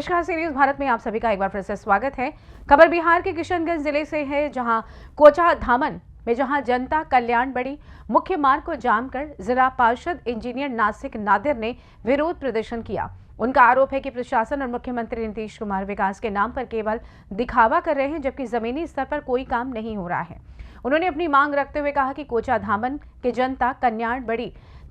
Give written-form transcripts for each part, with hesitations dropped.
नमस्कार, सी न्यूज भारत में आप सभी का एक बार फिर से स्वागत है। खबर बिहार के किशनगंज जिले से है, जहां कोचा धामन में जनता कल्याण बड़ी मुख्य मार्ग को जाम कर जिला पार्षद इंजीनियर नासिक नादिर ने विरोध प्रदर्शन किया। उनका आरोप है कि प्रशासन और मुख्यमंत्री नीतीश कुमार विकास के नाम पर केवल दिखावा कर रहे हैं, जबकि जमीनी स्तर पर कोई काम नहीं हो रहा है। उन्होंने अपनी मांग रखते हुए कहा कि कोचा धामन के जनता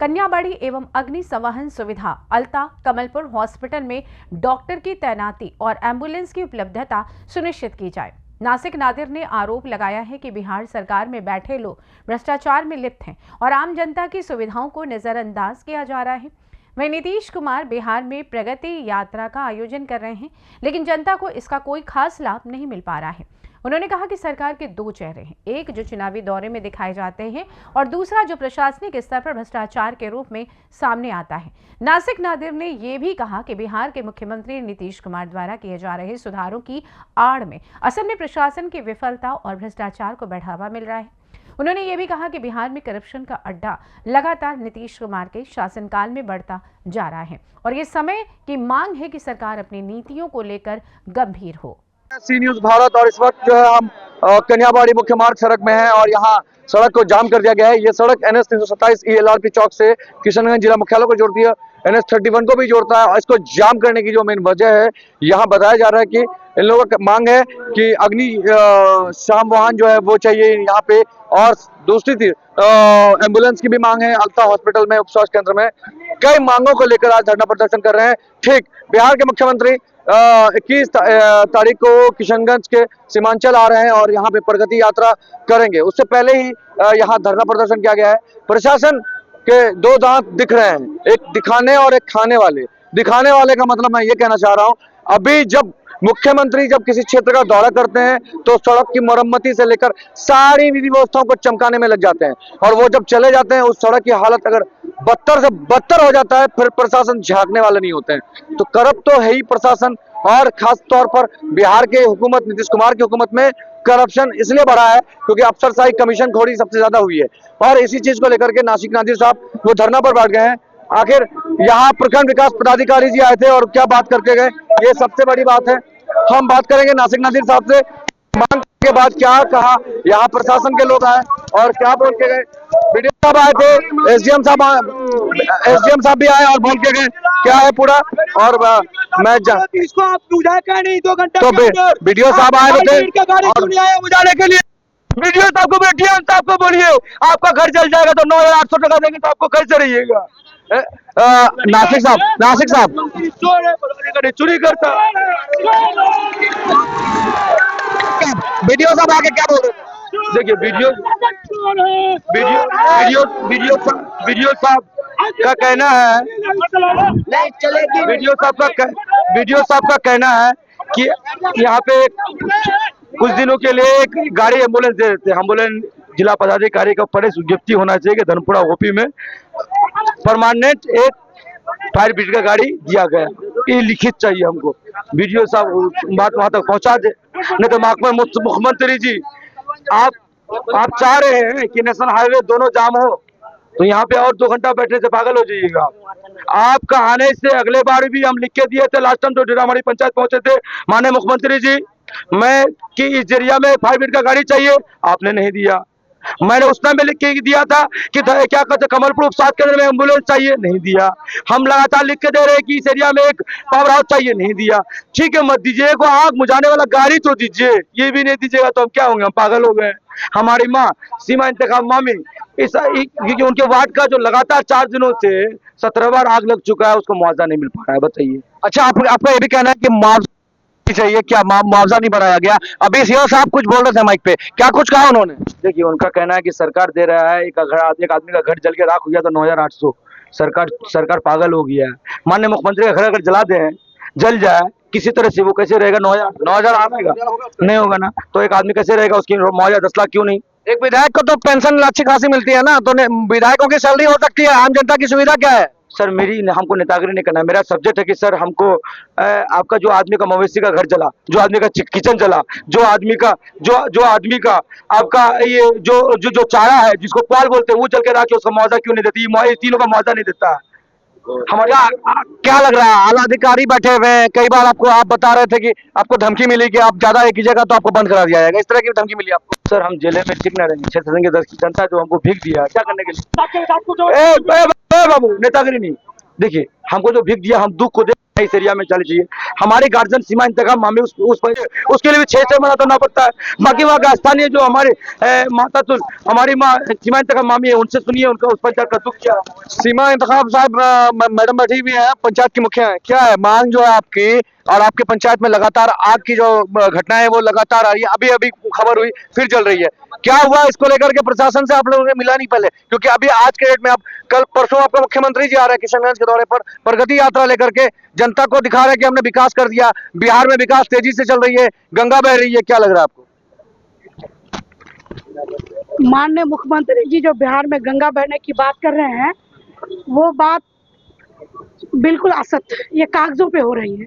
कन्याबाड़ी एवं अग्नि संवहन सुविधा, अल्ता कमलपुर हॉस्पिटल में डॉक्टर की तैनाती और एम्बुलेंस की उपलब्धता सुनिश्चित की जाए। नासिक नादिर ने आरोप लगाया है कि बिहार सरकार में बैठे लोग भ्रष्टाचार में लिप्त हैं और आम जनता की सुविधाओं को नजरअंदाज किया जा रहा है। वहीं नीतीश कुमार बिहार में प्रगति यात्रा का आयोजन कर रहे हैं, लेकिन जनता को इसका कोई खास लाभ नहीं मिल पा रहा है। उन्होंने कहा कि सरकार के दो चेहरे हैं, एक जो चुनावी दौरे में दिखाए जाते हैं और दूसरा जो प्रशासनिक स्तर पर भ्रष्टाचार के रूप में सामने आता है। नासिक नादिर ने यह भी कहा कि बिहार के मुख्यमंत्री नीतीश कुमार द्वारा किए जा रहे सुधारों की आड़ में असल में प्रशासन की विफलता और भ्रष्टाचार को बढ़ावा मिल रहा है। उन्होंने ये भी कहा कि बिहार में करप्शन का अड्डा लगातार नीतीश कुमार के शासनकाल में बढ़ता जा रहा है और ये समय की मांग है कि सरकार अपनी नीतियों को लेकर गंभीर हो। सी न्यूज भारत और इस वक्त जो है हम कन्याबाड़ी मुख्य मार्ग सड़क में हैं और यहाँ सड़क को जाम कर दिया गया है। ये सड़क NH 327 ELRP चौक से किशनगंज जिला मुख्यालय को जोड़ती है, NH 31 को भी जोड़ता है। और इसको जाम करने की जो मेन वजह है, यहाँ बताया जा रहा है कि इन लोगों का मांग है कि अग्नि शाम वाहन जो है वो चाहिए यहाँ पे, और दूसरी थी एम्बुलेंस की भी मांग है। अल्ता हॉस्पिटल में, उप स्वास्थ्य केंद्र में कई मांगों को लेकर आज धरना प्रदर्शन कर रहे हैं। ठीक बिहार के मुख्यमंत्री 21 तारीख को किशनगंज के सीमांचल आ रहे हैं और यहाँ पे प्रगति यात्रा करेंगे। उससे पहले ही यहाँ धरना प्रदर्शन किया गया है। प्रशासन के दो दांत दिख रहे हैं, एक दिखाने और एक खाने वाले। दिखाने वाले का मतलब मैं ये कहना चाह रहा हूँ, अभी जब मुख्यमंत्री जब किसी क्षेत्र का दौरा करते हैं तो सड़क की मरम्मती से लेकर सारी विधि व्यवस्थाओं को चमकाने में लग जाते हैं, और वो जब चले जाते हैं उस सड़क की हालत अगर बदतर से बदतर हो जाता है, फिर प्रशासन झांकने वाले नहीं होते हैं। तो करप्ट तो है ही प्रशासन, और खास तौर पर बिहार के हुकूमत, नीतीश कुमार की हुकूमत में करप्शन इसलिए बढ़ा है क्योंकि अफसरशाही, कमीशन खोरी सबसे ज्यादा हुई है। और इसी चीज को लेकर के नासिक नादिर साहब वो धरना पर बैठ गए हैं। आखिर यहाँ प्रखंड विकास पदाधिकारी जी आए थे और क्या बात करके गए, ये सबसे बड़ी बात है। हम बात करेंगे नासिक नादिर साहब से, मांग के बाद क्या कहा, यहाँ प्रशासन के लोग आए और क्या बोल के गए। वीडियो साहब आए थे, SDM साहब भी आए और बोल के गए क्या है पूरा। और मैं इसको आप बुझा के नहीं 2 घंटे तो वीडियो साहब आए थे बुझाने के लिए। वीडियो साहब को बैठिए, साहब को बोलिए आपका घर जल जाएगा तो 9,800 टका देंगे तो आपको कैसे रहिएगा। नासिक साहब चोरी करता। वीडियो साहब आके क्या बोल रहे थे? देखिए वीडियो साहब का कहना है, वीडियो साहब का कहना है कि यहाँ पे कुछ दिनों के लिए एक गाड़ी एम्बुलेंस दे देते हैं। एम्बुलेंस जिला पदाधिकारी का परे विज्ञप्ति होना चाहिए कि धनपुरा OP में परमानेंट एक फायर ब्रिगेड का गाड़ी दिया गया, ये लिखित चाहिए हमको। वीडियो साहब बात वहां तक पहुंचा दे, नहीं तो माकपा मुख्यमंत्री जी आप चाह रहे हैं कि नेशनल हाईवे दोनों जाम हो, तो यहाँ पे और 2 घंटा बैठने से पागल हो जाइएगा। आपका आने से अगले बार भी हम लिख के दिए थे, लास्ट टाइम जो हमारी पंचायत पहुंचे थे, माननीय मुख्यमंत्री जी मैं कि इस एरिया में फायर ब्रिगेड का गाड़ी चाहिए, आपने नहीं दिया। मैंने उस टाइम में लिख के दिया था कि क्या कहते कमलपुर उप स्वास्थ्य केंद्र में एम्बुलेंस चाहिए, नहीं दिया। हम लगातार लिख के दे रहे हैं कि इस एरिया में एक पावर हाउस चाहिए, नहीं दिया। ठीक है मत दीजिए, को आग मुझाने वाला गाड़ी तो दीजिए, ये भी नहीं दीजिएगा तो हम क्या होंगे, हम पागल हो गए। हमारी माँ सीमा इंतखाब मामी क्योंकि उनके वार्ड का जो लगातार 4 दिनों से 17 बार आग लग चुका है, उसको मुआवजा नहीं मिल पा रहा है। बताइए। अच्छा, आपका ये भी कहना है कि मुआवजा चाहिए, क्या मुआवजा नहीं बढ़ाया गया? अभी सीओ साहब कुछ बोल रहे थे माइक पे, क्या कुछ कहा उन्होंने? देखिए उनका कहना है कि सरकार दे रहा है, एक आदमी का घर जल के राख हो गया तो 9,800। सरकार पागल हो गया है। माननीय मुख्यमंत्री का घर अगर जला दे, जल जाए किसी तरह से, वो कैसे रहेगा? 9,000 आएगा नहीं होगा ना, तो एक आदमी कैसे रहेगा? उसकी मुआवजा 10 लाख क्यों नहीं? एक विधायक को तो पेंशन अच्छी खासी मिलती है ना, तो विधायकों की सैलरी हो सकती है, आम जनता की सुविधा क्या है? सर हमको नेतागिरी नहीं करना, मेरा सब्जेक्ट है कि सर हमको आपका जो आदमी का मवेशी का घर जला, जो आदमी का किचन जला, जो आदमी का आपका ये जो चारा है जिसको पुआल बोलते हैं वो जल के राख, उसका मुआवजा क्यों नहीं देती? ये तीनों का मुआवजा नहीं देता है। हमारे क्या लग रहा है, आला अधिकारी बैठे हुए हैं, कई बार आपको आप बता रहे थे कि आपको धमकी मिली कि आप ज्यादा ये कीजिएगा तो आपको बंद करा दिया जाएगा, इस तरह की धमकी मिली आपको? सर हम जेल में ठीक न रहेंगे, क्षेत्र संघ की जनता जो हमको भीख दिया क्या करने के लिए? ए बाबू नेतागिरी नहीं, देखिए हमको जो भीख दिया हम दुख को इस एरिया में चली चाहिए। हमारे गार्जियन सीमा इंतकाम मामले उसके लिए भी 6 महीना तो ना पड़ता है। बाकी वहाँ का स्थानीय जो हमारे माता तो हमारी माँ सीमा इंतकाम मामी है, उनसे सुनिए उनका उस पंचायत का दुख क्या है। सीमा इंतखाब साहब मैडम बैठी हुई है, पंचायत की मुखिया है, क्या है मांग जो है आपकी? और आपके पंचायत में लगातार आग की जो घटना है वो लगातार आ रही है, अभी अभी खबर हुई फिर चल रही है, क्या हुआ इसको लेकर के? प्रशासन से आप लोगों ने मिला नहीं पहले? क्योंकि अभी आज के डेट में आप कल परसों आपका मुख्यमंत्री जी आ रहे हैं किशनगंज के दौरे पर, प्रगति यात्रा लेकर के जनता को दिखा रहे हैं कि हमने विकास कर दिया, बिहार में विकास तेजी से चल रही है, गंगा बह रही है, क्या लग रहा है आपको? माननीय मुख्यमंत्री जी जो बिहार में गंगा बहने की बात कर रहे हैं वो बात बिल्कुल असत्य, ये कागजों पे हो रही है।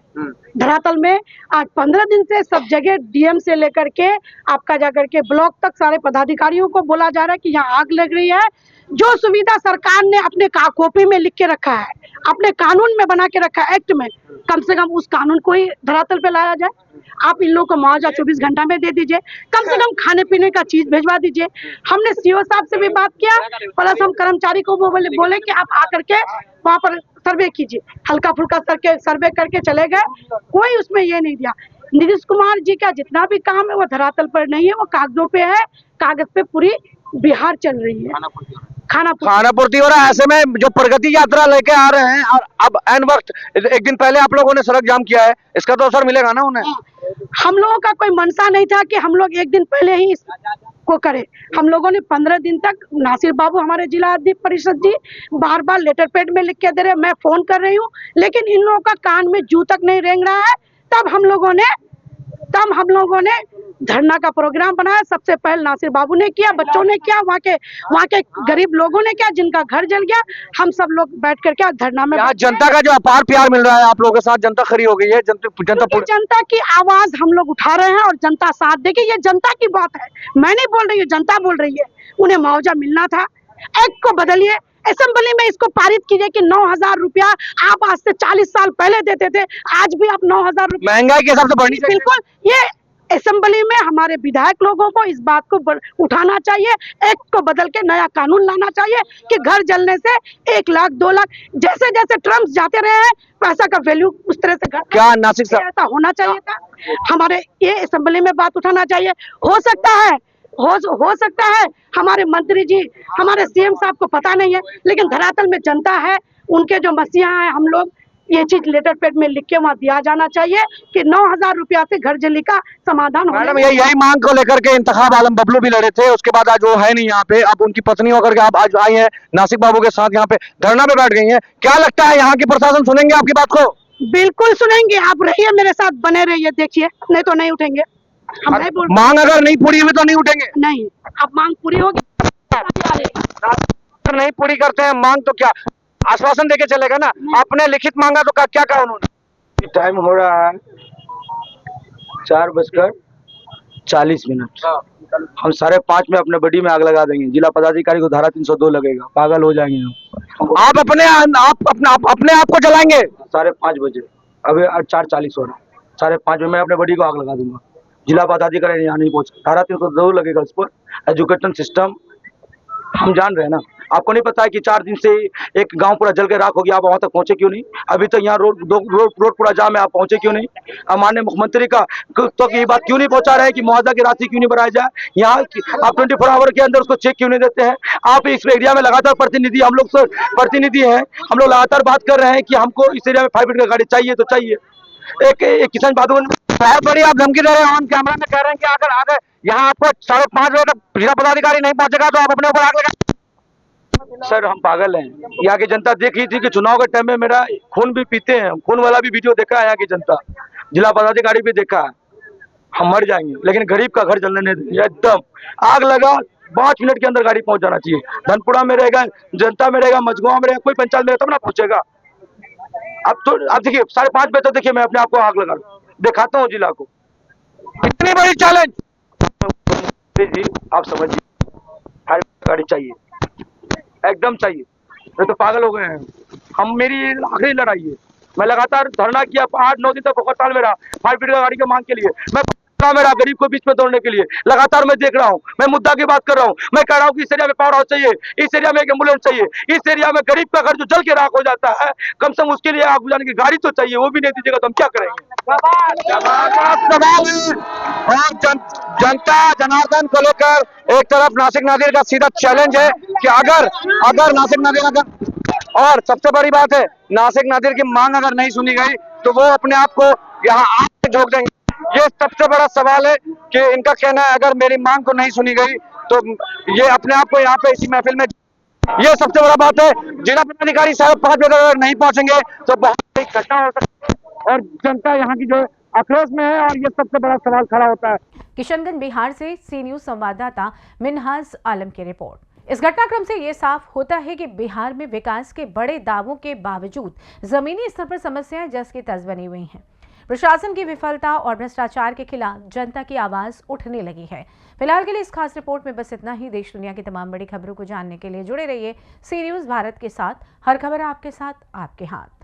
धरातल में आज 15 दिन से सब जगह डीएम से लेकर के आपका जाकर के ब्लॉक तक सारे पदाधिकारियों को बोला जा रहा है कि यहाँ आग लग रही है। जो सुविधा सरकार ने अपने कॉपी में लिख के रखा है, अपने कानून में बना के रखा है, एक्ट में, कम से कम उस कानून को ही धरातल पे लाया जाए। आप इन लोगों को मुआवजा 24 घंटा में दे दीजिए, कम से कम खाने पीने का चीज भिजवा दीजिए। हमने सीओ साहब से भी बात किया, प्लस हम कर्मचारी को वो बोले कि आप आकर के वहाँ पर सर्वे कीजिए, हल्का फुल्का सर्वे करके चले गए, कोई उसमें ये नहीं दिया। नीतीश कुमार जी का जितना भी काम है वो धरातल पर नहीं है, वो कागजों पे है, कागज पे पूरी बिहार चल रही है, खाना पूर्ति हो रहा है। ऐसे में जो प्रगति यात्रा लेके आ रहे हैं और अब एन वक्त एक दिन पहले आप लोगों ने सड़क जाम किया है, इसका तो असर मिलेगा ना उन्हें? हम लोगों का कोई मनसा नहीं था कि हम लोग एक दिन पहले ही को करें। हम लोगों ने 15 दिन तक, नासिर बाबू हमारे जिला अध्यक्ष परिषद जी बार बार लेटर पैड में लिख के दे रहे, मैं फोन कर रही हूँ, लेकिन इन लोगों का कान में जू तक नहीं रेंग रहा है। तब हम लोगों ने धरना का प्रोग्राम बनाया। सबसे पहले नासिर बाबू ने किया, बच्चों ने किया, वहाँ के गरीब लोगों ने किया, जिनका घर जल गया, हम सब लोग बैठ करके धरना में। जनता का जो अपार प्यार मिल रहा है आप लोगों के साथ, जनता खड़ी हो गई है, जनता की आवाज हम लोग उठा रहे हैं और जनता साथ देगी। ये जनता की बात है, मैं नहीं बोल रही हूँ, जनता बोल रही है। उन्हें मुआवजा मिलना था, एक्ट को बदलिए, असेंबली में इसको पारित कीजिए कि 9,000 रुपया आप आज से 40 साल पहले देते थे, आज भी आप 9,000 रुपया, महंगाई के हिसाब से बढ़नी चाहिए। बिल्कुल, ये असेंबली में हमारे विधायक लोगों को इस बात को उठाना चाहिए, एक्ट को बदल के नया कानून लाना चाहिए कि घर जलने से 1 लाख 2 लाख जैसे जैसे ट्रम्प जाते रहे हैं पैसा का वैल्यू उस तरह से घट, क्या नासिक साहब ऐसा होना चाहिए था। हमारे ये असेंबली में बात उठाना चाहिए। हो सकता है हमारे मंत्री जी, हमारे सीएम साहब को पता नहीं है, लेकिन धरातल में जनता है, उनके जो मसीहा है, हम लोग ये चीज लेटर पैड में लिख के वहाँ दिया जाना चाहिए कि 9,000 रुपया से घर जली का समाधान हो। मैडम यही मांग को लेकर के इंतखाब आलम बबलू भी लड़े थे, उसके बाद आज वो है नहीं यहाँ पे, अब उनकी पत्नी होकर के आप आज आई हैं नासिक बाबू के साथ यहाँ पे धरना पे बैठ गई हैं। क्या लगता है यहाँ की प्रशासन सुनेंगे आपकी बात को? बिल्कुल सुनेंगे, आप रहिए मेरे साथ, बने रहिए, देखिए, नहीं तो नहीं उठेंगे। हम नहीं बोल, मांग अगर नहीं पूरी हुई तो नहीं उठेंगे? नहीं, अब मांग पूरी होगी, नहीं पूरी करते हैं मांग तो क्या आश्वासन देके चलेगा ना? आपने लिखित मांगा तो क्या कहा उन्होंने? टाइम हो रहा है 4:40। हम 5:30 में अपने बडी में आग लगा देंगे, जिला पदाधिकारी को धारा 302 लगेगा, पागल हो जाएंगे हम। आप अपने आप को जलाएंगे? 5:30 बजे, अभी 4:40 हो रहा है, 5:30 में मैं अपने बडी को आग लगा दूंगा, जिला पदाधिकारी यहाँ नहीं पहुंचे, धारा 302 लगेगा उस पर। एजुकेशन सिस्टम हम जान रहे हैं ना, आपको नहीं पता है कि 4 दिन से एक गांव पूरा जल के राख हो गया, आप वहां तक पहुंचे क्यों नहीं? अभी तक यहाँ रोड पूरा जाम है, आप पहुंचे क्यों नहीं? माननीय मुख्यमंत्री का तो ये बात क्यों नहीं पहुंचा रहे हैं कि मुआवजा की राशि क्यों नहीं बढ़ाई जाए? यहाँ आप 24 आवर के अंदर उसको चेक क्यों नहीं देते हैं? आप इस एरिया में लगातार प्रतिनिधि, हम लोग प्रतिनिधि हैं, हम लोग लगातार बात कर रहे हैं कि हमको इस एरिया में 5 फीट का गाड़ी चाहिए तो चाहिए। एक किसान बाबू बहुत बड़ी आप धमकी दे रहे हैं, ऑन कैमरा में कह रहे हैं कि अगर यहाँ आपको 5:30 बजे तक जिला पदाधिकारी नहीं पहुंचेगा तो आप अपने ऊपर आग लगा। सर हम पागल हैं, यहाँ की जनता देख रही थी कि चुनाव के टाइम में मेरा खून भी पीते हैं, खून वाला भी वीडियो देखा है यहाँ की जनता, जिला पदाधिकारी भी देखा है। हम मर जाएंगे लेकिन गरीब का घर जलने नहीं देंगे। एकदम आग लगा 5 मिनट के अंदर गाड़ी पहुंच जाना चाहिए। धनपुरा में रहेगा, जनता में रहेगा, मझगांव में रहेगा, कोई पंचायत में तब ना पहुंचेगा। अब तो आप देखिए 5:30 बजे तक देखिए मैं अपने आप को आग लगा दिखाता हूँ जिला को। इतनी बड़ी चैलेंज जी, आप समझिए, गाड़ी चाहिए, एकदम चाहिए, ये तो पागल हो गए हैं। मेरी आखिरी लड़ाई है। मैं लगातार धरना किया, 8-9 दिन तक हड़ताल में रहा 5 फीट का गाड़ी की मांग के लिए। मैं मेरा गरीब को बीच में तोड़ने के लिए लगातार मैं देख रहा हूँ। मैं मुद्दा की बात कर रहा हूँ। मैं कह रहा हूँ कि इस एरिया में पावर हाउस चाहिए, इस एरिया में एक एम्बुलेंस चाहिए, इस एरिया में गरीब का घर जो जल के राख हो जाता है, कम से कम उसके लिए आग बुझाने की गाड़ी तो चाहिए, वो भी नहीं दीजिएगा तो हम क्या करेंगे। और जनता जनार्दन को लेकर एक तरफ नासिक नादिर का सीधा चैलेंज है कि अगर नासिक नादिर और सबसे बड़ी बात है, नासिक नादिर की मांग अगर नहीं सुनी गई तो वो अपने आप को यहाँ आग में झोंक देंगे। ये सबसे बड़ा सवाल है कि इनका कहना है अगर मेरी मांग को नहीं सुनी गई तो ये अपने आप को यहाँ पे इसी महफिल में, ये सबसे बड़ा बात है। जिला पदाधिकारी साहब 5 बजे अगर नहीं पहुंचेंगे तो बहुत बड़ी घटना हो सकती है और जनता यहाँ की जो आक्रोश में है और ये सबसे बड़ा सवाल खड़ा होता है। किशनगंज बिहार से सी न्यूज संवाददाता मिनहाज आलम की रिपोर्ट। इस घटनाक्रम से ये साफ होता है कि बिहार में विकास के बड़े दावों के बावजूद जमीनी स्तर पर समस्याएं जस की तस बनी हुई हैं। प्रशासन की विफलता और भ्रष्टाचार के खिलाफ जनता की आवाज उठने लगी है। फिलहाल के लिए इस खास रिपोर्ट में बस इतना ही। देश दुनिया की तमाम बड़ी खबरों को जानने के लिए जुड़े रहिए सी न्यूज भारत के साथ। हर खबर आपके साथ, आपके हाथ।